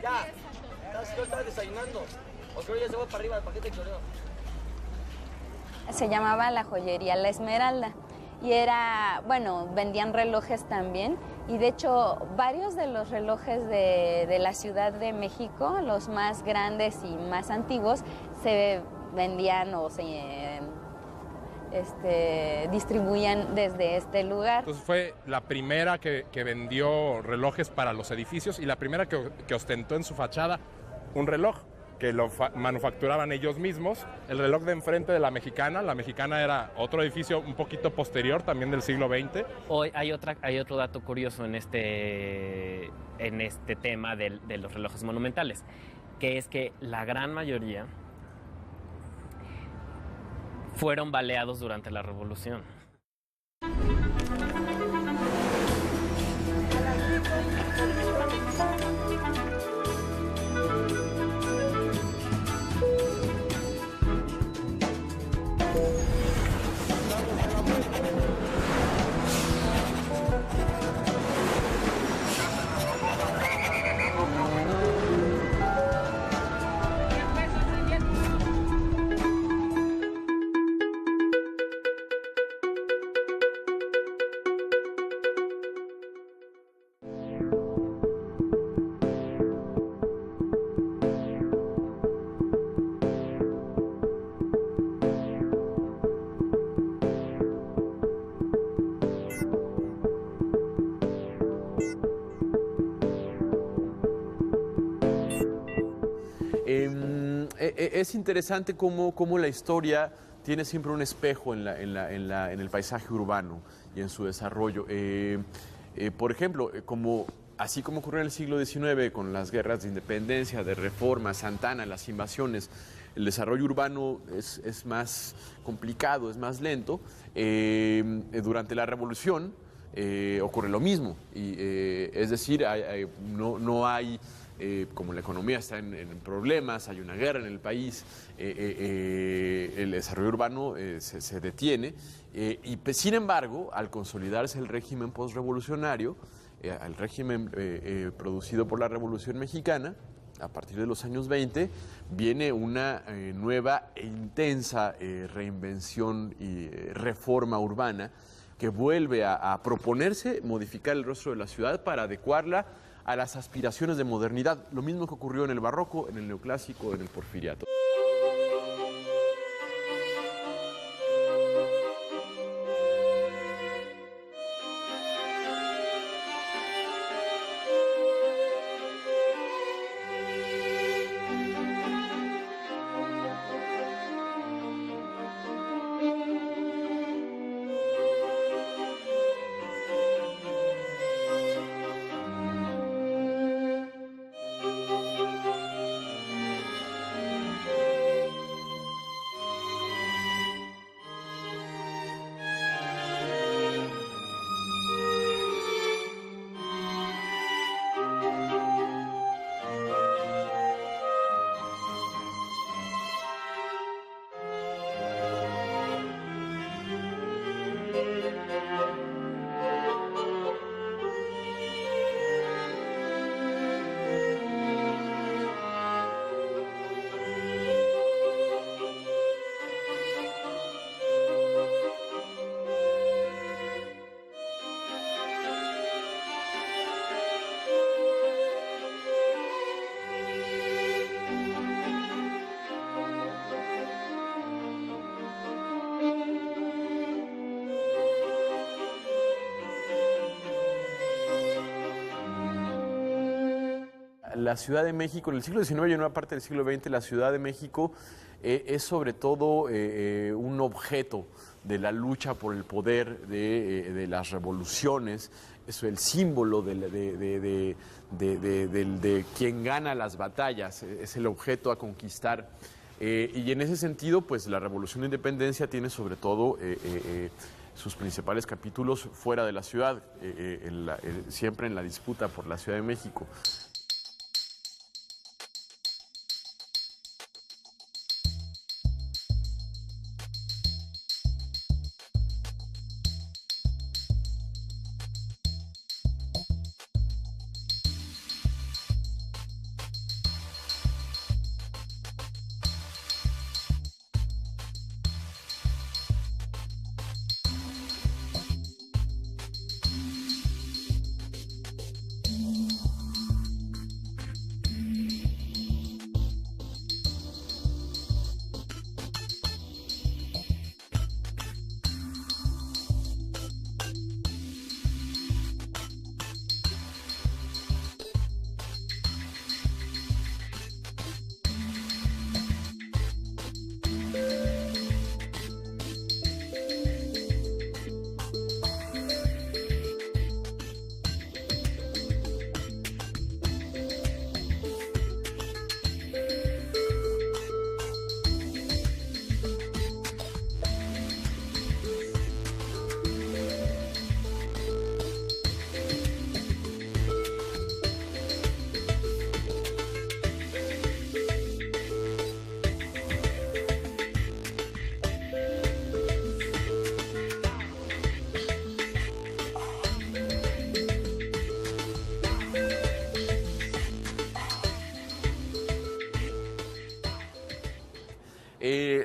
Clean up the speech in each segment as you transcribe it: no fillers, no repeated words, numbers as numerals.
Ya, estás desayunando. Oscar ya se va para arriba, ¿para qué te choreo? Se llamaba la joyería La Esmeralda y era, bueno, vendían relojes también y de hecho varios de los relojes de la Ciudad de México, los más grandes y más antiguos, se vendían o se distribuían desde este lugar. Entonces fue la primera que vendió relojes para los edificios y la primera que ostentó en su fachada un reloj que lo manufacturaban ellos mismos. El reloj de enfrente de la Mexicana era otro edificio un poquito posterior, también del siglo XX. Hoy hay otro dato curioso en este tema de los relojes monumentales, que es que la gran mayoría fueron baleados durante la Revolución. Es interesante cómo la historia tiene siempre un espejo en el paisaje urbano y en su desarrollo. Por ejemplo, así como ocurrió en el siglo XIX con las guerras de independencia, de reforma, Santana, las invasiones, el desarrollo urbano es más complicado, es más lento. Durante la Revolución ocurre lo mismo, es decir, no hay... como la economía está en problemas, hay una guerra en el país, el desarrollo urbano se detiene sin embargo, al consolidarse el régimen postrevolucionario, al régimen producido por la Revolución Mexicana, a partir de los años 20, viene una nueva e intensa reinvención y reforma urbana que vuelve a proponerse modificar el rostro de la ciudad para adecuarla a las aspiraciones de modernidad, lo mismo que ocurrió en el barroco, en el neoclásico, en el porfiriato. La Ciudad de México, en el siglo XIX y en una parte del siglo XX, la Ciudad de México es sobre todo un objeto de la lucha por el poder, de las revoluciones, es el símbolo de quien gana las batallas, es el objeto a conquistar. Y en ese sentido, pues la Revolución de Independencia tiene sobre todo sus principales capítulos fuera de la ciudad, siempre en la disputa por la Ciudad de México.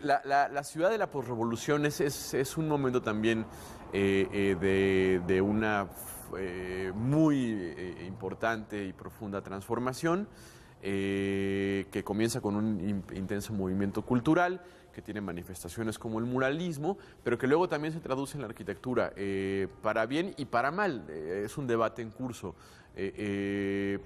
La ciudad de la posrevolución es un momento también de una muy importante y profunda transformación que comienza con un intenso movimiento cultural, que tiene manifestaciones como el muralismo, pero que luego también se traduce en la arquitectura, para bien y para mal. Es un debate en curso.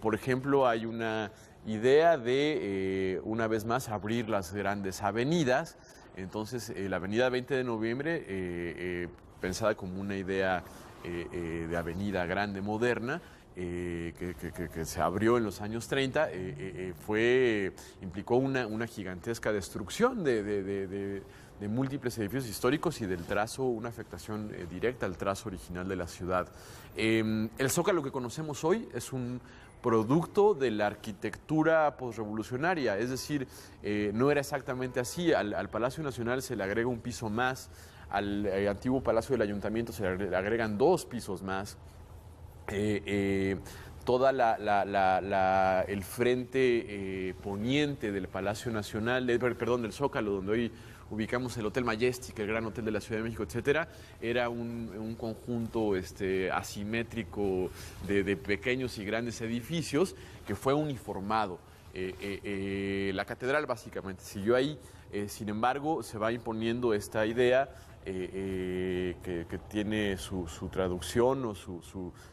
Por ejemplo, hay una idea de, una vez más, abrir las grandes avenidas. Entonces, la avenida 20 de noviembre, pensada como una idea de avenida grande, moderna, que se abrió en los años 30, implicó una gigantesca destrucción de múltiples edificios históricos y del trazo, una afectación directa al trazo original de la ciudad. El Zócalo que conocemos hoy es un producto de la arquitectura posrevolucionaria, es decir, no era exactamente así. Al Palacio Nacional se le agrega un piso más, al antiguo Palacio del Ayuntamiento se le agregan 2 pisos más. Toda el frente poniente del Palacio Nacional, del Zócalo, donde hoy ubicamos el Hotel Majestic, el gran hotel de la Ciudad de México, etcétera, era un conjunto asimétrico de pequeños y grandes edificios que fue uniformado. La catedral básicamente siguió ahí, sin embargo se va imponiendo esta idea que tiene su traducción o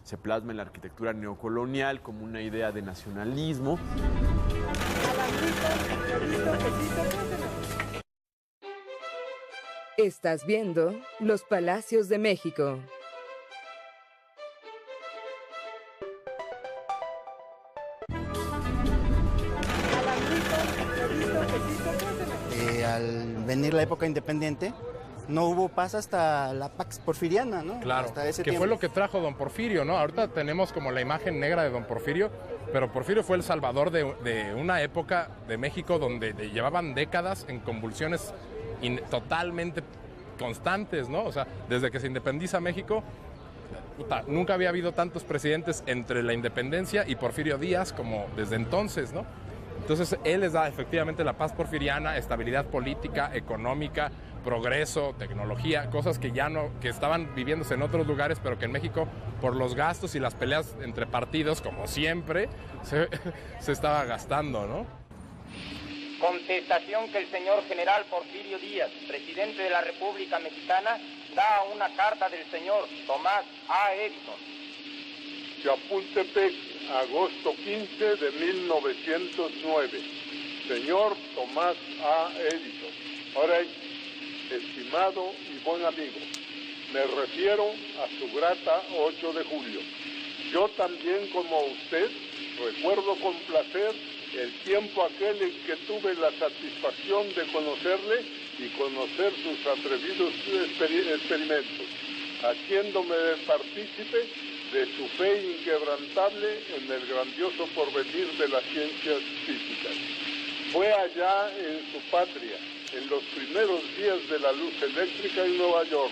se plasma en la arquitectura neocolonial como una idea de nacionalismo. Estás viendo Los Palacios de México. Al venir la época independiente, no hubo paz hasta la Pax Porfiriana, ¿no? Claro, hasta ese que tiempo. fue lo que trajo don Porfirio, ¿no? Ahorita tenemos como la imagen negra de don Porfirio, pero Porfirio fue el salvador de una época de México donde llevaban décadas en convulsiones totalmente constantes, ¿no? O sea, desde que se independiza México, nunca había habido tantos presidentes entre la independencia y Porfirio Díaz como desde entonces, ¿no? Entonces, él les da efectivamente la paz porfiriana, estabilidad política, económica, progreso, tecnología, cosas que ya no, que estaban viviéndose en otros lugares, pero que en México, por los gastos y las peleas entre partidos, como siempre, se estaba gastando, ¿no? Contestación que el señor general Porfirio Díaz, presidente de la República Mexicana, da a una carta del señor Tomás A. Edison. Chapultepec, agosto 15 de 1909. Señor Tomás A. Edison. Ahora, estimado y buen amigo, me refiero a su grata 8 de julio. Yo también, como usted, recuerdo con placer el tiempo aquel en que tuve la satisfacción de conocerle y conocer sus atrevidos experimentos, haciéndome partícipe de su fe inquebrantable en el grandioso porvenir de las ciencias físicas. Fue allá en su patria, en los primeros días de la luz eléctrica en Nueva York,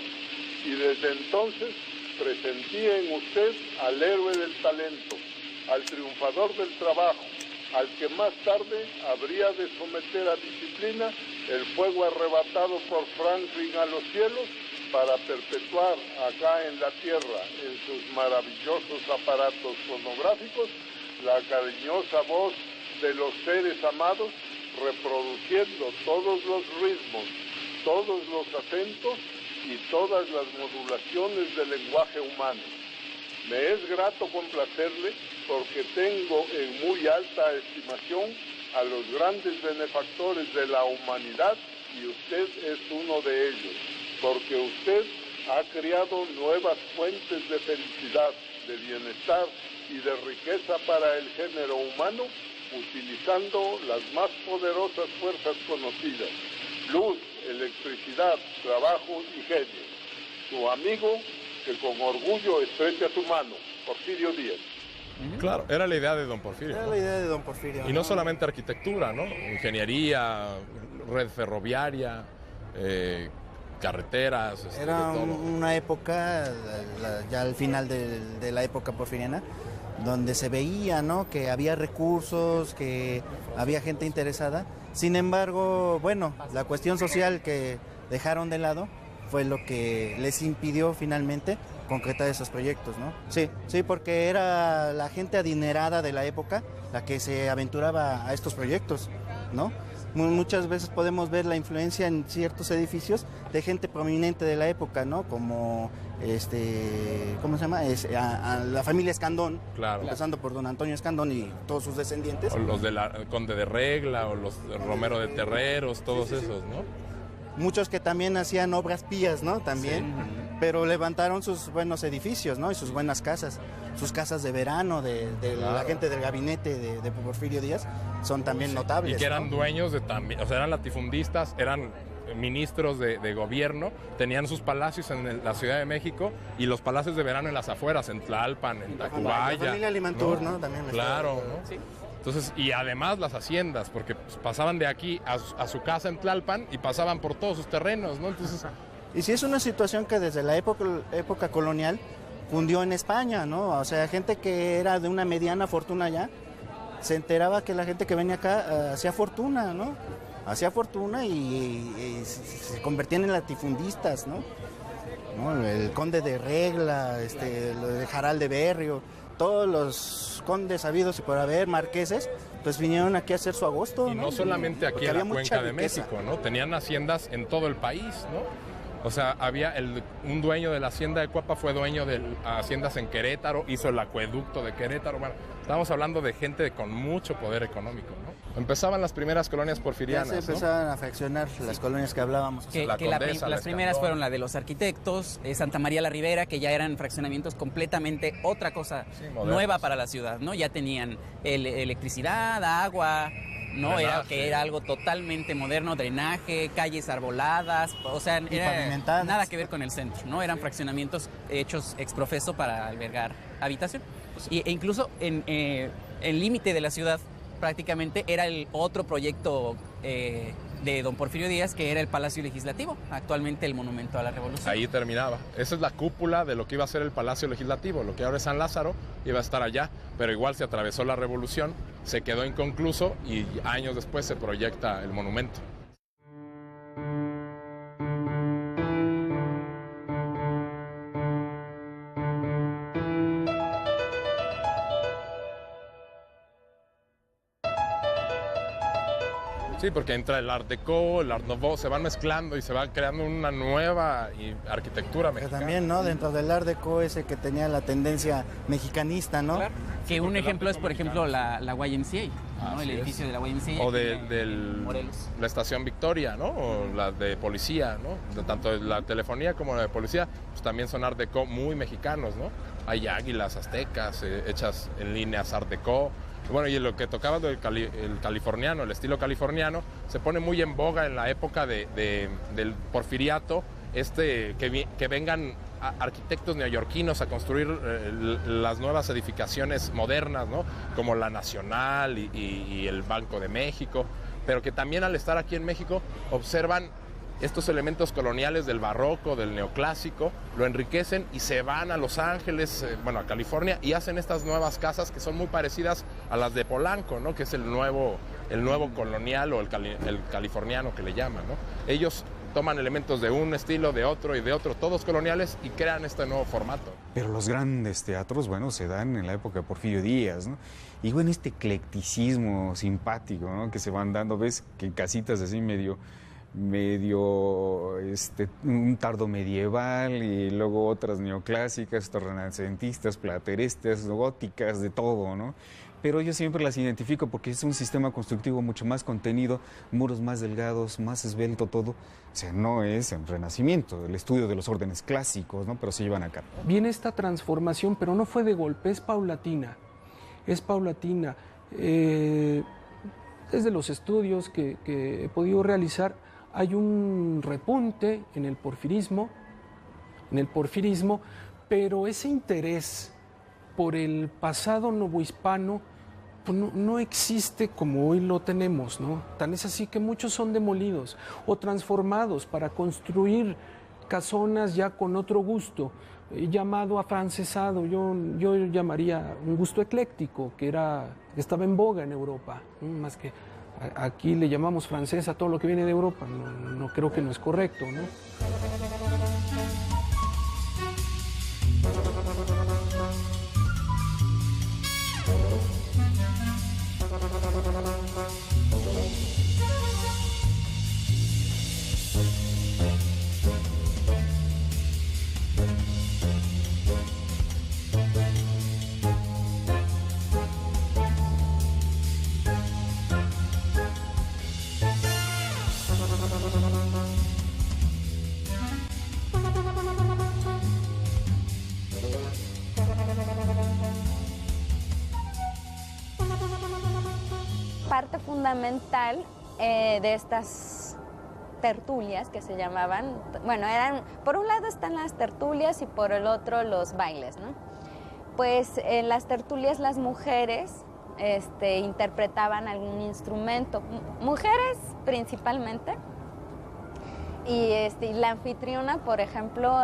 y desde entonces presentí en usted al héroe del talento, al triunfador del trabajo, al que más tarde habría de someter a disciplina el fuego arrebatado por Franklin a los cielos para perpetuar acá en la tierra, en sus maravillosos aparatos fonográficos, la cariñosa voz de los seres amados, reproduciendo todos los ritmos, todos los acentos y todas las modulaciones del lenguaje humano. Me es grato complacerle porque tengo en muy alta estimación a los grandes benefactores de la humanidad y usted es uno de ellos, porque usted ha creado nuevas fuentes de felicidad, de bienestar y de riqueza para el género humano, utilizando las más poderosas fuerzas conocidas: luz, electricidad, trabajo y genio. Su amigo, que con orgullo estrecha su mano, Porfirio Díaz. Claro, era la idea de don Porfirio. Era la idea de don Porfirio. Y no solamente arquitectura, ¿no? Ingeniería, red ferroviaria, carreteras. Era de todo. una época, ya al final de la época porfiriana, donde se veía, ¿no?, que había recursos, que había gente interesada Sin embargo, bueno, la cuestión social que dejaron de lado fue lo que les impidió finalmente concretar esos proyectos, ¿no? Sí, porque era la gente adinerada de la época la que se aventuraba a estos proyectos, ¿no? Muchas veces podemos ver la influencia en ciertos edificios de gente prominente de la época, ¿no? Como, ¿cómo se llama? A la familia Escandón, claro, empezando por don Antonio Escandón y todos sus descendientes. O los de la Conde de Regla, o los de Romero de Terreros, todos esos, ¿no? Muchos que también hacían obras pías, ¿no? También, pero levantaron sus buenos edificios, ¿no? Y sus buenas casas, sus casas de verano de Claro. la gente del gabinete de Porfirio Díaz, son también notables. Y que eran ¿no? dueños de también, o sea, eran latifundistas, eran ministros de gobierno, tenían sus palacios en la Ciudad de México y los palacios de verano en las afueras, en Tlalpan, en Tacubaya. La familia Limantur, ¿no? También Claro, está- ¿no? sí. Entonces, y además las haciendas, porque pues, pasaban de aquí a su casa en Tlalpan y pasaban por todos sus terrenos, ¿no? Entonces, Y sí es una situación que desde la época colonial cundió en España, ¿no? O sea, gente que era de una mediana fortuna ya, se enteraba que la gente que venía acá hacía fortuna, ¿no? Hacía fortuna y se convertían en latifundistas, ¿no? El conde de Regla, lo de Jaral de Berrio, todos los condes habidos y por haber, marqueses, pues vinieron aquí a hacer su agosto. y no solamente aquí Porque en la había mucha Cuenca de riqueza. México, ¿no? Tenían haciendas en todo el país, ¿no? O sea, había un dueño de la hacienda de Cuapa, fue dueño de haciendas en Querétaro, hizo el acueducto de Querétaro. Bueno, estamos hablando de gente con mucho poder económico, ¿no? Empezaban las primeras colonias Ya porfirianas, se ¿no? empezaban a fraccionar las colonias que hablábamos. Que La Condesa, la las primeras Escandón. fueron la de los arquitectos, Santa María la Ribera, que ya eran fraccionamientos completamente otra cosa modernos. nueva para la ciudad, ¿no? Ya tenían electricidad, agua, ¿no? Drenaje. Era algo totalmente moderno, drenaje, calles arboladas, o sea, era pavimentadas. nada que ver con el centro, ¿no? Eran fraccionamientos hechos ex profeso para albergar habitación. E incluso en límite de la ciudad prácticamente era el otro proyecto de don Porfirio Díaz, que era el Palacio Legislativo, actualmente el Monumento a la Revolución. Ahí terminaba. Esa es la cúpula de lo que iba a ser el Palacio Legislativo. Lo que ahora es San Lázaro iba a estar allá, pero igual se atravesó la revolución, se quedó inconcluso y años después se proyecta el monumento. Sí, porque entra el Art Deco, el Art Nouveau, se van mezclando y se va creando una nueva arquitectura Que mexicana. también, ¿no? Dentro del Art Deco ese que tenía la tendencia mexicanista, ¿no? Que un ejemplo es, por ejemplo, la YMCA, ¿no? Así El es. edificio de la YMCA. O aquí de en Morelos. la estación Victoria, ¿no? O la de policía, ¿no? Tanto la telefonía como la de policía, pues también son Art Deco muy mexicanos, ¿no? Hay águilas aztecas hechas en líneas Art Deco. Bueno, y lo que tocaba del el californiano, el estilo californiano, se pone muy en boga en la época del porfiriato, que vengan arquitectos neoyorquinos a construir las nuevas edificaciones modernas, ¿no? Como la Nacional y el Banco de México, pero que también al estar aquí en México observan estos elementos coloniales del barroco, del neoclásico, lo enriquecen y se van a Los Ángeles, a California, y hacen estas nuevas casas que son muy parecidas a las de Polanco, ¿no? Que es el nuevo colonial o el californiano que le llaman, ¿no? Ellos toman elementos de un estilo, de otro y de otro, todos coloniales, y crean este nuevo formato. Pero los grandes teatros, se dan en la época de Porfirio Díaz, ¿no? Y este eclecticismo simpático, ¿no? Que se van dando, ves que casitas así medio un tardo medieval y luego otras neoclásicas, otras renacentistas, platerescas, góticas, de todo, ¿no? Pero yo siempre las identifico porque es un sistema constructivo mucho más contenido, muros más delgados, más esbelto todo. O sea, no es el Renacimiento, el estudio de los órdenes clásicos, ¿no? Pero se llevan a cabo. Viene esta transformación, pero no fue de golpe, es paulatina. Es paulatina. Desde los estudios que he podido realizar, hay un repunte en el porfirismo, pero ese interés por el pasado novohispano pues no existe como hoy lo tenemos, ¿no? Tan es así que muchos son demolidos o transformados para construir casonas ya con otro gusto, llamado afrancesado. Yo llamaría un gusto ecléctico, que estaba en boga en Europa, ¿no? Más que Aquí le llamamos francés a todo lo que viene de Europa. No creo que no es correcto, ¿no? Parte fundamental de estas tertulias que se llamaban, bueno, eran, por un lado están las tertulias y por el otro los bailes, ¿no? Pues en las tertulias las mujeres interpretaban algún instrumento, mujeres principalmente, y la anfitriona, por ejemplo,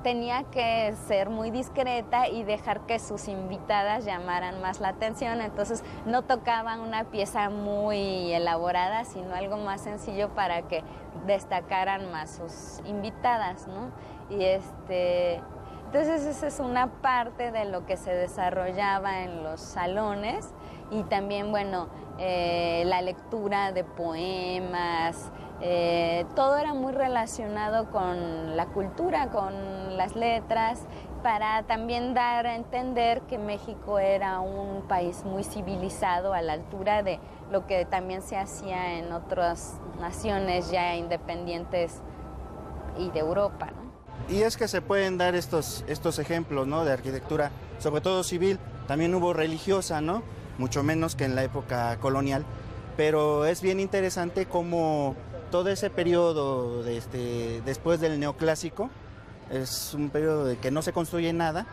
tenía que ser muy discreta y dejar que sus invitadas llamaran más la atención, entonces no tocaban una pieza muy elaborada, sino algo más sencillo para que destacaran más sus invitadas, ¿no? Y entonces esa es una parte de lo que se desarrollaba en los salones, y también, bueno, la lectura de poemas, todo era muy relacionado con la cultura, con las letras, para también dar a entender que México era un país muy civilizado, a la altura de lo que también se hacía en otras naciones ya independientes y de Europa, ¿no? Y es que se pueden dar estos ejemplos, ¿no?, de arquitectura, sobre todo civil. También hubo religiosa, ¿no?, mucho menos que en la época colonial, pero es bien interesante cómo todo ese periodo después del neoclásico es un periodo de que no se construye nada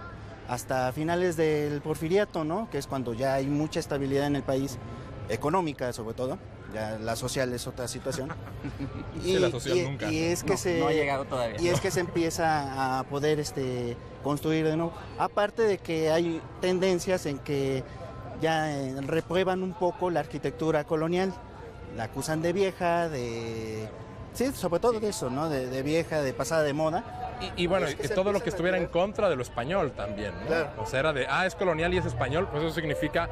hasta finales del porfiriato, ¿no?, que es cuando ya hay mucha estabilidad en el país, económica sobre todo. Ya la social es otra situación. Sí, la social nunca. Y es que no ha llegado todavía. Y es que se empieza a poder construir de nuevo. Aparte de que hay tendencias en que ya reprueban un poco la arquitectura colonial. La acusan de vieja, sí, sobre todo de eso, ¿no? De vieja, de pasada de moda. Y bueno, y todo lo que estuviera en contra de lo español también, ¿no? Claro. O sea, era de, es colonial y es español, pues eso significa,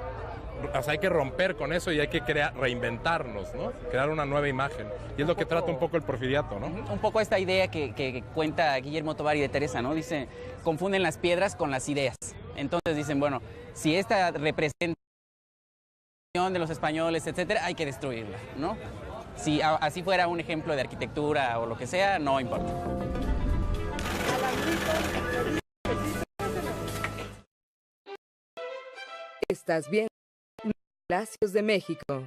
o sea, hay que romper con eso y hay que reinventarnos, ¿no? Crear una nueva imagen. Y es lo que trata un poco el porfiriato, ¿no? Un poco esta idea que cuenta Guillermo Tovar y de Teresa, ¿no? Dice, confunden las piedras con las ideas. Entonces dicen, bueno, si esta representa de los españoles, etcétera, hay que destruirla, ¿no? Si así fuera un ejemplo de arquitectura o lo que sea, no importa. Estás viendo Los Palacios de México.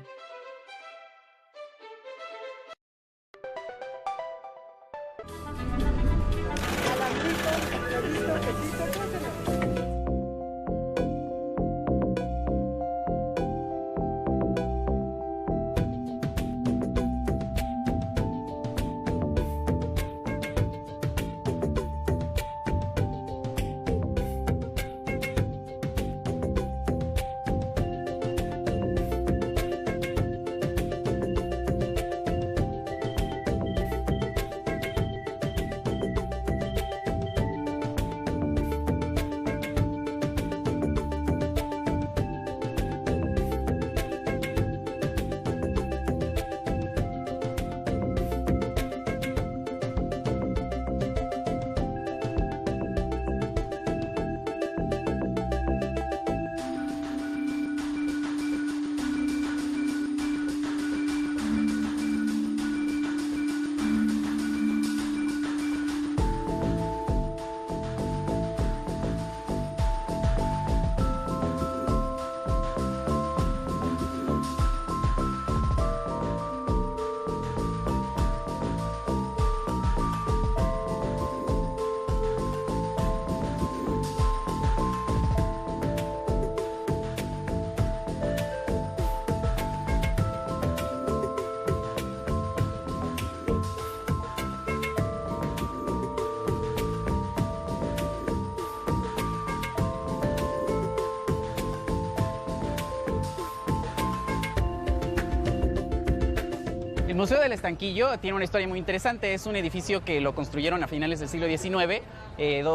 Museo del Estanquillo tiene una historia muy interesante. Es un edificio que lo construyeron a finales del siglo XIX,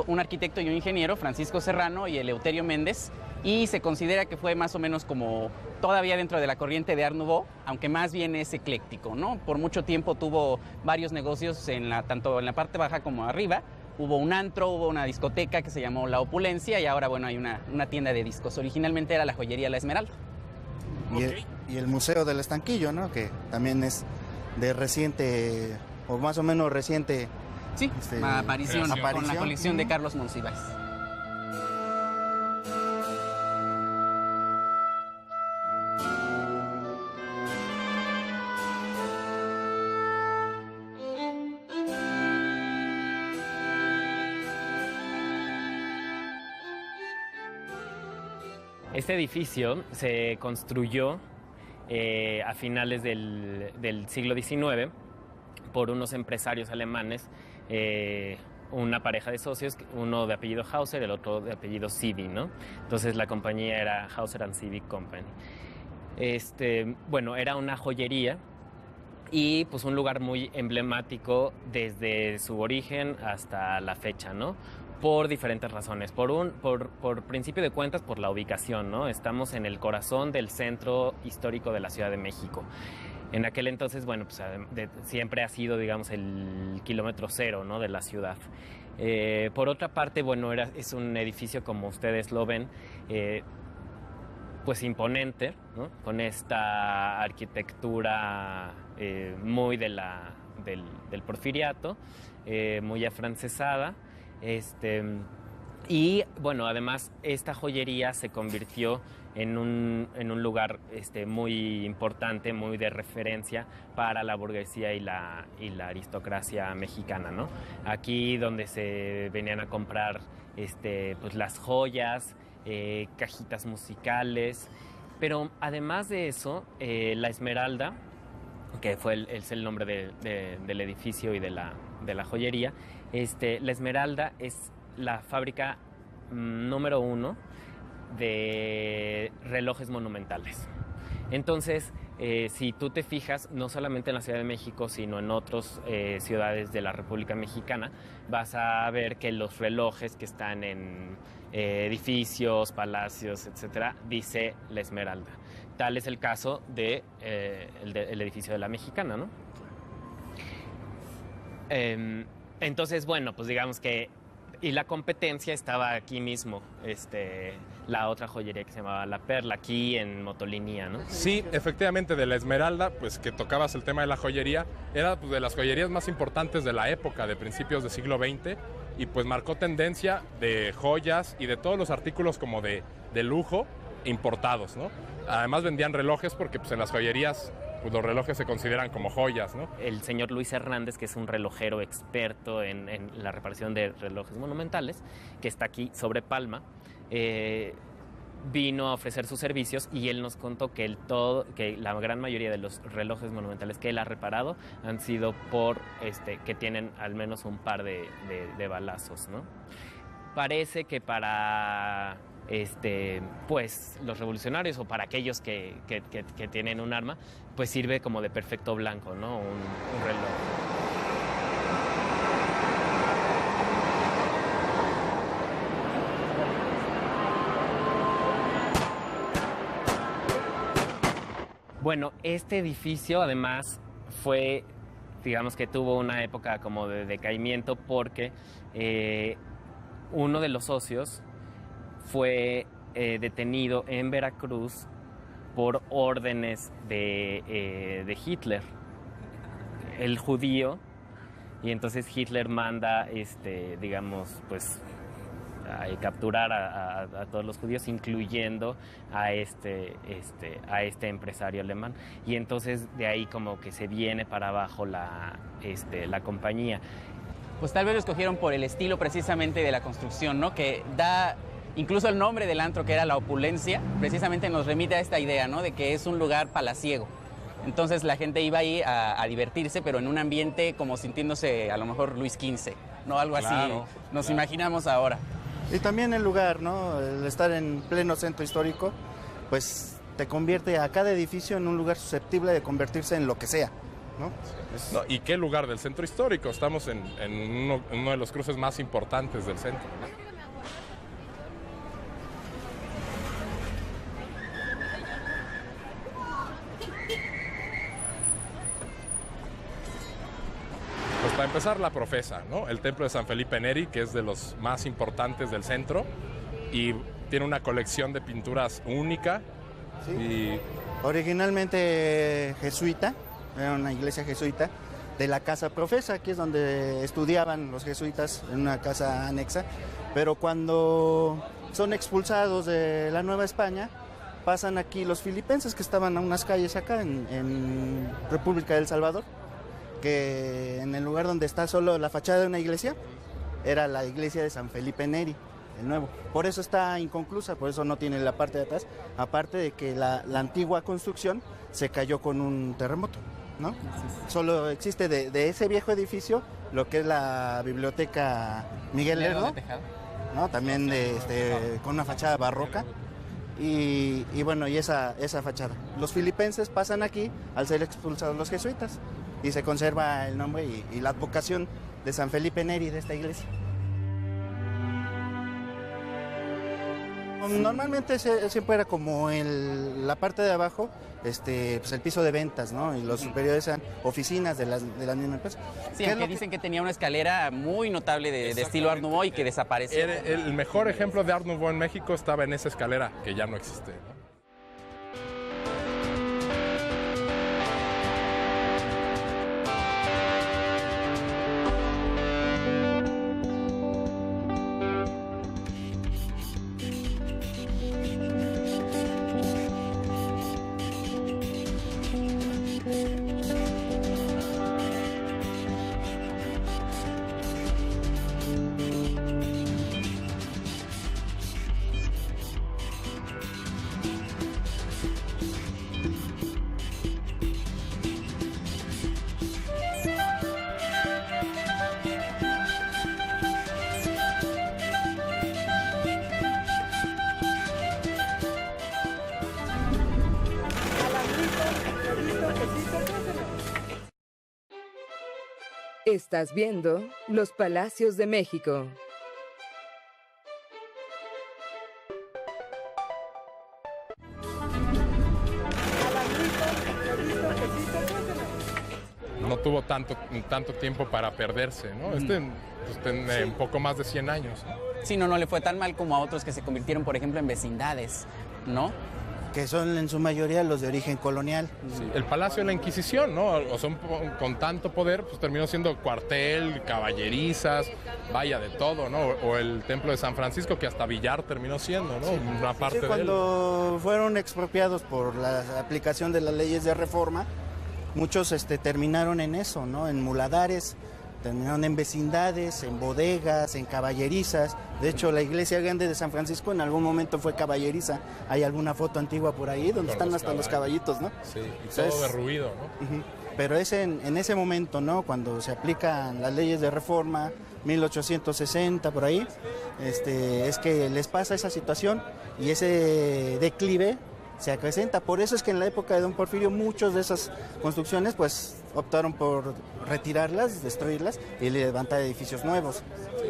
un arquitecto y un ingeniero, Francisco Serrano y Eleuterio Méndez, y se considera que fue más o menos como todavía dentro de la corriente de Art Nouveau, aunque más bien es ecléctico, ¿no? Por mucho tiempo tuvo varios negocios tanto en la parte baja como arriba. Hubo un antro, hubo una discoteca que se llamó La Opulencia y ahora, bueno, hay una tienda de discos. Originalmente era la joyería La Esmeralda. Y el Museo del Estanquillo, ¿no? Que también es de reciente, o más o menos reciente. Sí, aparición con la colección de Carlos Monsiváis. Este edificio se construyó a finales del siglo XIX por unos empresarios alemanes, una pareja de socios, uno de apellido Hauser, el otro de apellido Sivi, ¿no? Entonces la compañía era Hauser and Sivi Company. Bueno, era una joyería y pues un lugar muy emblemático desde su origen hasta la fecha, ¿no? Por diferentes razones. Por principio de cuentas, por la ubicación, ¿no? Estamos en el corazón del centro histórico de la Ciudad de México. En aquel entonces, bueno, pues siempre ha sido, digamos, el kilómetro cero, ¿no? De la ciudad. Por otra parte, bueno, es un edificio, como ustedes lo ven, pues imponente, ¿no? Con esta arquitectura muy del porfiriato, muy afrancesada. Y bueno, además esta joyería se convirtió en un lugar muy importante, muy de referencia para la burguesía y la aristocracia mexicana, ¿no? Aquí donde se venían a comprar pues las joyas, cajitas musicales, pero además de eso, la Esmeralda, que es el nombre del edificio y de la joyería, la Esmeralda es la fábrica número 1 de relojes monumentales. Entonces, si tú te fijas, no solamente en la Ciudad de México, sino en otras ciudades de la República Mexicana, vas a ver que los relojes que están en edificios, palacios, etcétera, dice la Esmeralda. Tal es el caso del edificio de la Mexicana, ¿no? Entonces, bueno, pues digamos que... Y la competencia estaba aquí mismo, la otra joyería que se llamaba La Perla, aquí en Motolinía, ¿no? Sí, efectivamente, de la Esmeralda, pues que tocabas el tema de la joyería, era pues, de las joyerías más importantes de la época, de principios del siglo XX, y pues marcó tendencia de joyas y de todos los artículos como de lujo importados, ¿no? Además vendían relojes porque pues en las joyerías... pues los relojes se consideran como joyas, ¿no? El señor Luis Hernández, que es un relojero experto en la reparación de relojes monumentales, que está aquí sobre Palma, vino a ofrecer sus servicios y él nos contó que la gran mayoría de los relojes monumentales que él ha reparado han sido que tienen al menos un par de balazos, ¿no? Parece que para... pues los revolucionarios o para aquellos que tienen un arma, pues sirve como de perfecto blanco, ¿no? Un reloj. Bueno, este edificio además fue, digamos que tuvo una época como de decaimiento porque uno de los socios fue detenido en Veracruz por órdenes de Hitler, el judío, y entonces Hitler manda, digamos, pues, a capturar a todos los judíos, incluyendo a este empresario alemán, y entonces de ahí como que se viene para abajo la compañía. Pues tal vez lo escogieron por el estilo precisamente de la construcción, ¿no? Que da... Incluso el nombre del antro, que era La Opulencia, precisamente nos remite a esta idea, ¿no? De que es un lugar palaciego. Entonces la gente iba ahí a divertirse, pero en un ambiente como sintiéndose a lo mejor Luis XV, ¿no? Algo claro, así nos imaginamos ahora. Y también el lugar, ¿no? El estar en pleno centro histórico, pues te convierte a cada edificio en un lugar susceptible de convertirse en lo que sea. ¿no? No, ¿y qué lugar del centro histórico? Estamos en uno de los cruces más importantes del centro. Pues para empezar, la Profesa, ¿no? El templo de San Felipe Neri, que es de los más importantes del centro y tiene una colección de pinturas única. Sí. Y originalmente jesuita, era una iglesia jesuita de la Casa Profesa, aquí es donde estudiaban los jesuitas en una casa anexa, pero cuando son expulsados de la Nueva España, pasan aquí los filipenses que estaban a unas calles acá en República del Salvador, que en el lugar donde está solo la fachada de una iglesia, era la iglesia de San Felipe Neri, el nuevo. Por eso está inconclusa, por eso no tiene la parte de atrás, aparte de que la antigua construcción se cayó con un terremoto, ¿no? Solo existe de ese viejo edificio lo que es la biblioteca Miguel Lerdo, ¿no? También con una fachada barroca. Y bueno, y esa fachada. Los filipenses pasan aquí al ser expulsados los jesuitas y se conserva el nombre y la advocación de San Felipe Neri de esta iglesia. Normalmente siempre era como la parte de abajo, pues el piso de ventas, ¿no? Y los superiores eran oficinas de la misma empresa. Sí, aunque dicen que tenía una escalera muy notable de estilo Art Nouveau y que desapareció. El mejor ejemplo de Art Nouveau en México estaba en esa escalera, que ya no existe, ¿no? Estás viendo Los Palacios de México. No tuvo tanto tiempo para perderse, ¿no? Tiene un poco más de 100 años. Sí, no le fue tan mal como a otros que se convirtieron, por ejemplo, en vecindades, ¿no? Que son en su mayoría los de origen colonial. Sí, el Palacio de la Inquisición, ¿no? O son con tanto poder, pues terminó siendo cuartel, caballerizas, vaya de todo, ¿no? O el Templo de San Francisco, que hasta billar terminó siendo, ¿no? Una parte de él. Cuando fueron expropiados por la aplicación de las leyes de reforma, muchos terminaron en eso, ¿no? En muladares, terminaron en vecindades, en bodegas, en caballerizas. De hecho, la iglesia grande de San Francisco en algún momento fue caballeriza. Hay alguna foto antigua por ahí donde están hasta los caballitos, ¿no? Sí, y todo derruido, ¿no? Pero es en ese momento, ¿no? Cuando se aplican las leyes de reforma, 1860, por ahí, es que les pasa esa situación y ese declive se acrecenta. Por eso es que en la época de don Porfirio muchas de esas construcciones pues optaron por retirarlas, destruirlas y levantar edificios nuevos.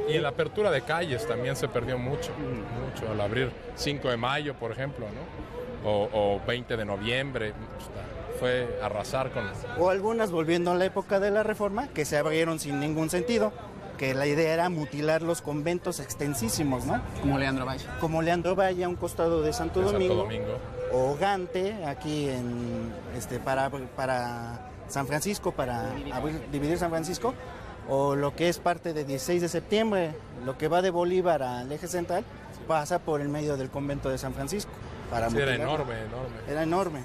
Y en la apertura de calles también se perdió mucho al abrir 5 de mayo, por ejemplo, ¿no? O 20 de noviembre, fue arrasar con... O algunas, volviendo a la época de la Reforma, que se abrieron sin ningún sentido, que la idea era mutilar los conventos extensísimos, ¿no? Como Leandro Valle. Como Leandro Valle a un costado de Santo Domingo. O Gante, aquí para San Francisco, para dividir San Francisco, o lo que es parte de 16 de septiembre, lo que va de Bolívar al eje central, pasa por el medio del convento de San Francisco. Sí, era enorme. Era enorme.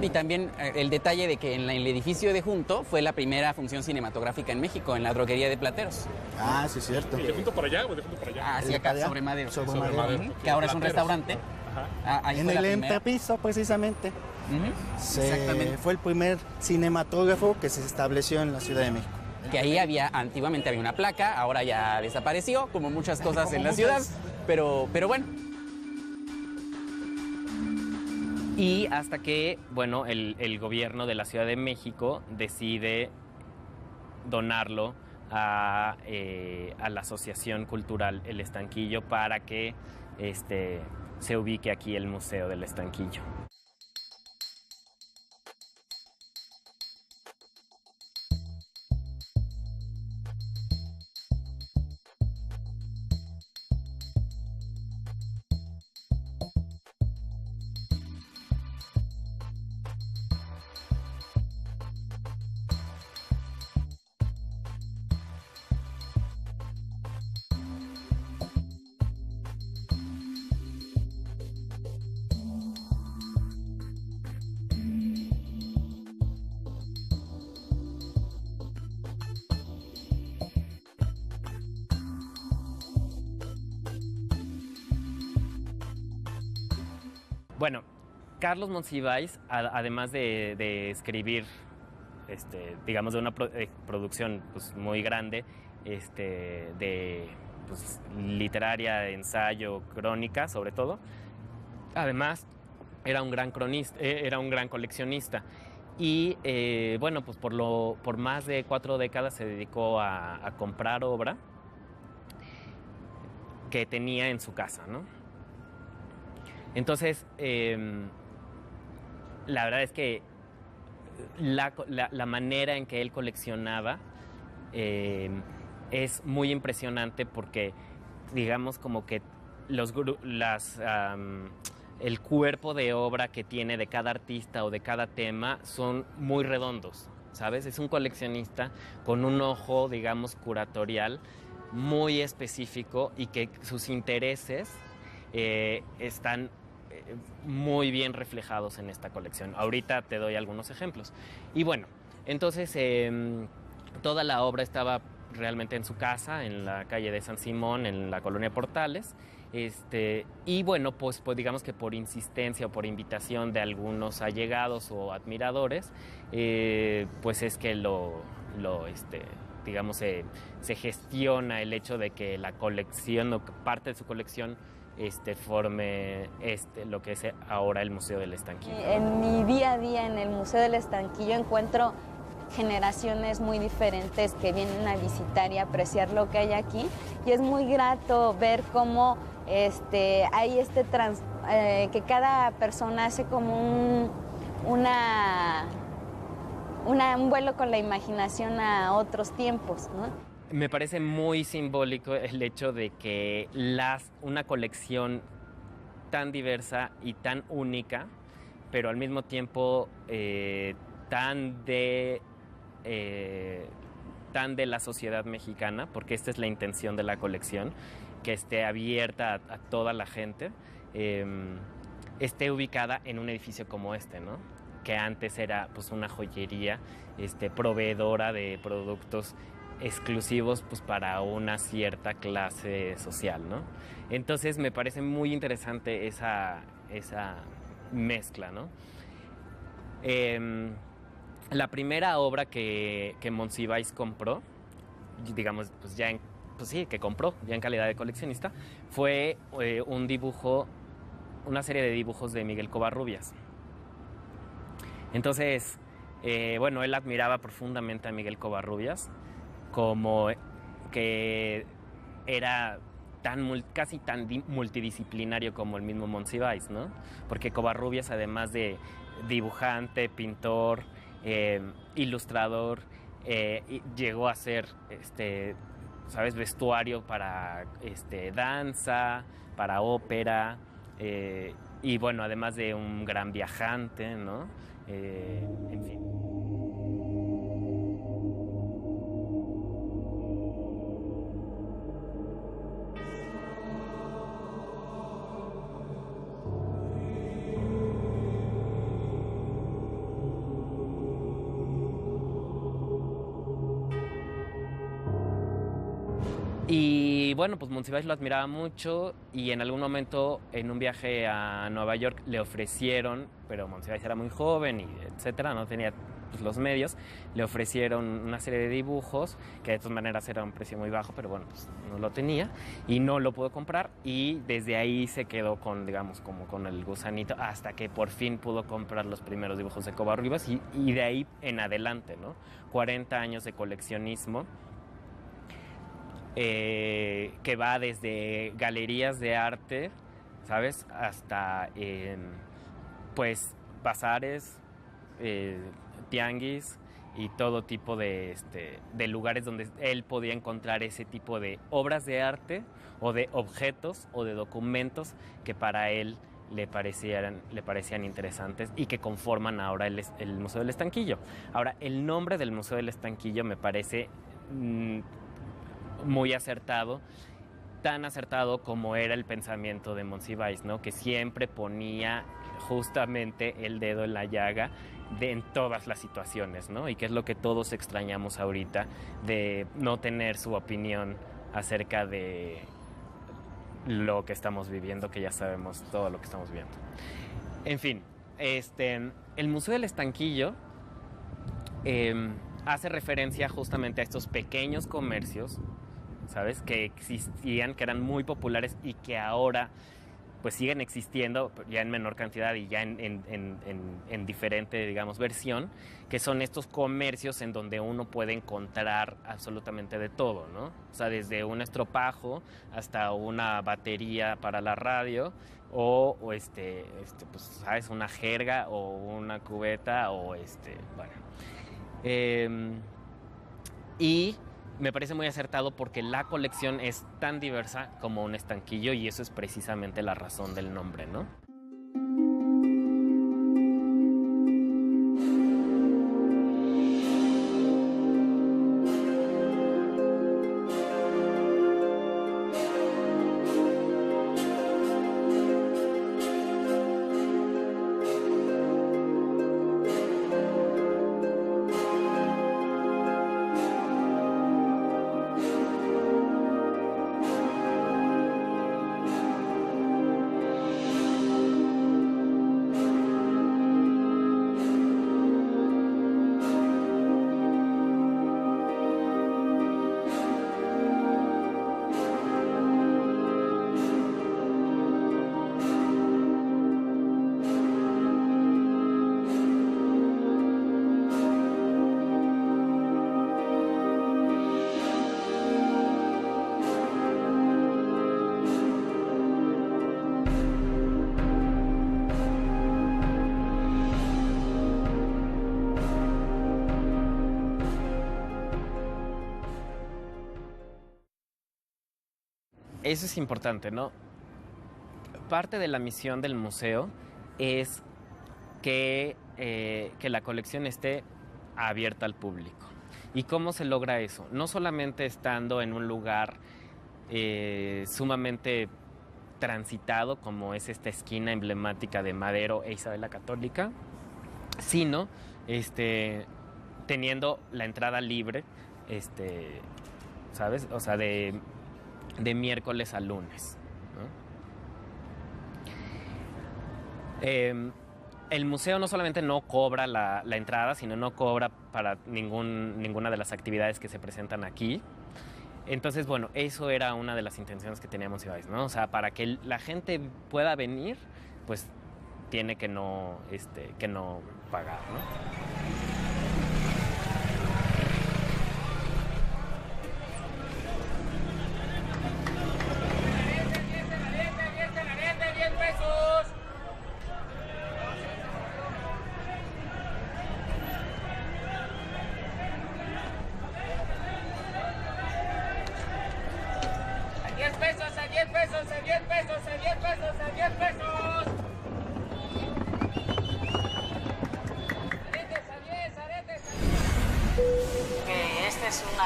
Y también el detalle de que en el edificio de junto fue la primera función cinematográfica en México, en la droguería de Plateros. Ah, sí, es cierto. ¿De junto para allá o de junto para allá? Ah, sí, acá sobre Madero. Sobre Madero. Que ahora es un restaurante. Ahí En fue el la primera. Empepiso, precisamente. Exactamente. Fue el primer cinematógrafo que se estableció en la Ciudad de México. Que ahí antiguamente había una placa, ahora ya desapareció, como muchas cosas en la ciudad, pero bueno. Y hasta que, bueno, el gobierno de la Ciudad de México decide donarlo a la Asociación Cultural El Estanquillo para que se ubique aquí el Museo del Estanquillo. Bueno, Carlos Monsiváis, además de escribir, digamos, de una producción pues, muy grande, de pues, literaria, ensayo, crónica, sobre todo, además era un gran cronista, era un gran coleccionista. Y bueno, pues por más de 4 décadas se dedicó a comprar obra que tenía en su casa, ¿no? Entonces, la verdad es que la manera en que él coleccionaba es muy impresionante porque, digamos, como que el cuerpo de obra que tiene de cada artista o de cada tema son muy redondos, ¿sabes? Es un coleccionista con un ojo, digamos, curatorial muy específico y que sus intereses están muy bien reflejados en esta colección. Ahorita te doy algunos ejemplos. Y bueno, entonces toda la obra estaba realmente en su casa, en la calle de San Simón, en la colonia Portales. Y bueno, pues digamos que por insistencia o por invitación de algunos allegados o admiradores, pues es que digamos, se gestiona el hecho de que la colección o parte de su colección forme lo que es ahora el Museo del Estanquillo. En mi día a día en el Museo del Estanquillo encuentro generaciones muy diferentes que vienen a visitar y apreciar lo que hay aquí, y es muy grato ver cómo hay que cada persona hace como un vuelo con la imaginación a otros tiempos, ¿no? Me parece muy simbólico el hecho de que una colección tan diversa y tan única, pero al mismo tiempo tan de la sociedad mexicana, porque esta es la intención de la colección, que esté abierta a toda la gente, esté ubicada en un edificio como ¿no? Que antes era pues una joyería proveedora de productos exclusivos pues para una cierta clase social, ¿no? Entonces me parece muy interesante esa mezcla, ¿no? La primera obra que Monsiváis compró, digamos, pues que compró ya en calidad de coleccionista, fue una serie de dibujos de Miguel Covarrubias. Entonces, bueno, él admiraba profundamente a Miguel Covarrubias, como que era casi tan multidisciplinario como el mismo Monsiváis, ¿no? Porque Covarrubias, además de dibujante, pintor, ilustrador, llegó a ser, ¿sabes? Vestuario para danza, para ópera, y bueno, además de un gran viajante, ¿no? En fin. Y bueno, pues Monsiváis lo admiraba mucho y en algún momento en un viaje a Nueva York le ofrecieron, pero Monsiváis era muy joven y etcétera, no tenía pues, los medios, le ofrecieron una serie de dibujos que de todas maneras era un precio muy bajo, pero bueno, pues no lo tenía y no lo pudo comprar y desde ahí se quedó con, digamos, como con el gusanito hasta que por fin pudo comprar los primeros dibujos de Covarrubias y de ahí en adelante, ¿no? 40 años de coleccionismo. Que va desde galerías de arte, ¿sabes? Hasta, pues, bazares, tianguis y todo tipo de lugares donde él podía encontrar ese tipo de obras de arte o de objetos o de documentos que para él le parecían interesantes y que conforman ahora el Museo del Estanquillo. Ahora, el nombre del Museo del Estanquillo me parece muy acertado, tan acertado como era el pensamiento de Monsiváis, ¿no? Que siempre ponía justamente el dedo en la llaga en todas las situaciones, ¿no? Y que es lo que todos extrañamos ahorita, de no tener su opinión acerca de lo que estamos viviendo, que ya sabemos todo lo que estamos viendo. En fin, el Museo del Estanquillo hace referencia justamente a estos pequeños comercios, ¿sabes? Que existían, que eran muy populares y que ahora pues siguen existiendo ya en menor cantidad y ya en diferente, digamos, versión, que son estos comercios en donde uno puede encontrar absolutamente de todo, ¿no? O sea, desde un estropajo hasta una batería para la radio o pues, ¿sabes? Una jerga o una cubeta o bueno. Y me parece muy acertado porque la colección es tan diversa como un estanquillo y eso es precisamente la razón del nombre, ¿no? Eso es importante, ¿no? Parte de la misión del museo es que la colección esté abierta al público. ¿Y cómo se logra eso? No solamente estando en un lugar sumamente transitado, como es esta esquina emblemática de Madero e Isabel la Católica, sino teniendo la entrada libre, ¿sabes? O sea, de miércoles a lunes, ¿no? El museo no solamente no cobra la entrada, sino no cobra para ninguna de las actividades que se presentan aquí. Entonces, bueno, eso era una de las intenciones que teníamos, ¿sabes? ¿No? O sea, para que la gente pueda venir, pues tiene que no pagar, ¿no? Esta es una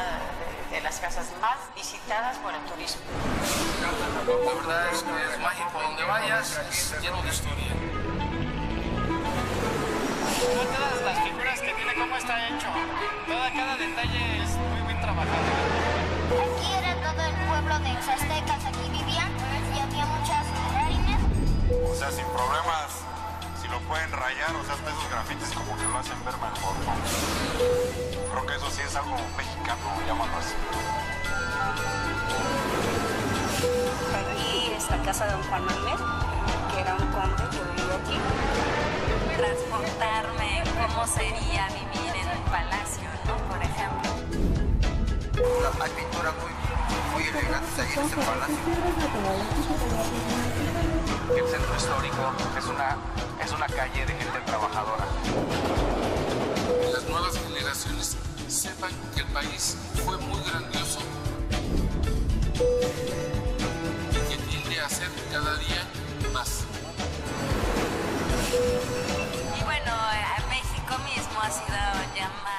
de las casas más visitadas por el turismo. La verdad es que es mágico, donde vayas es lleno de historia. Todas las figuras que tiene, cómo está hecho. Cada detalle es muy bien trabajado. Aquí era todo el pueblo de los aztecas, aquí vivían y había muchas líneas. O sea, sin problemas, si lo pueden rayar, o sea, hasta esos grafitis como que lo hacen ver mejor, ¿no? Creo que eso sí es algo mexicano, llámalo así. Aquí es la casa de don Juan Manuel, que era un conde que vivía aquí. Transportarme, cómo sería vivir en un palacio, ¿no? Por ejemplo. Hay pinturas muy elegantes ahí en ese palacio. El centro histórico es una calle de gente trabajadora. Las nuevas generaciones sepan que el país fue muy grandioso y que tiende a ser cada día más. Y bueno, México mismo ha sido llamado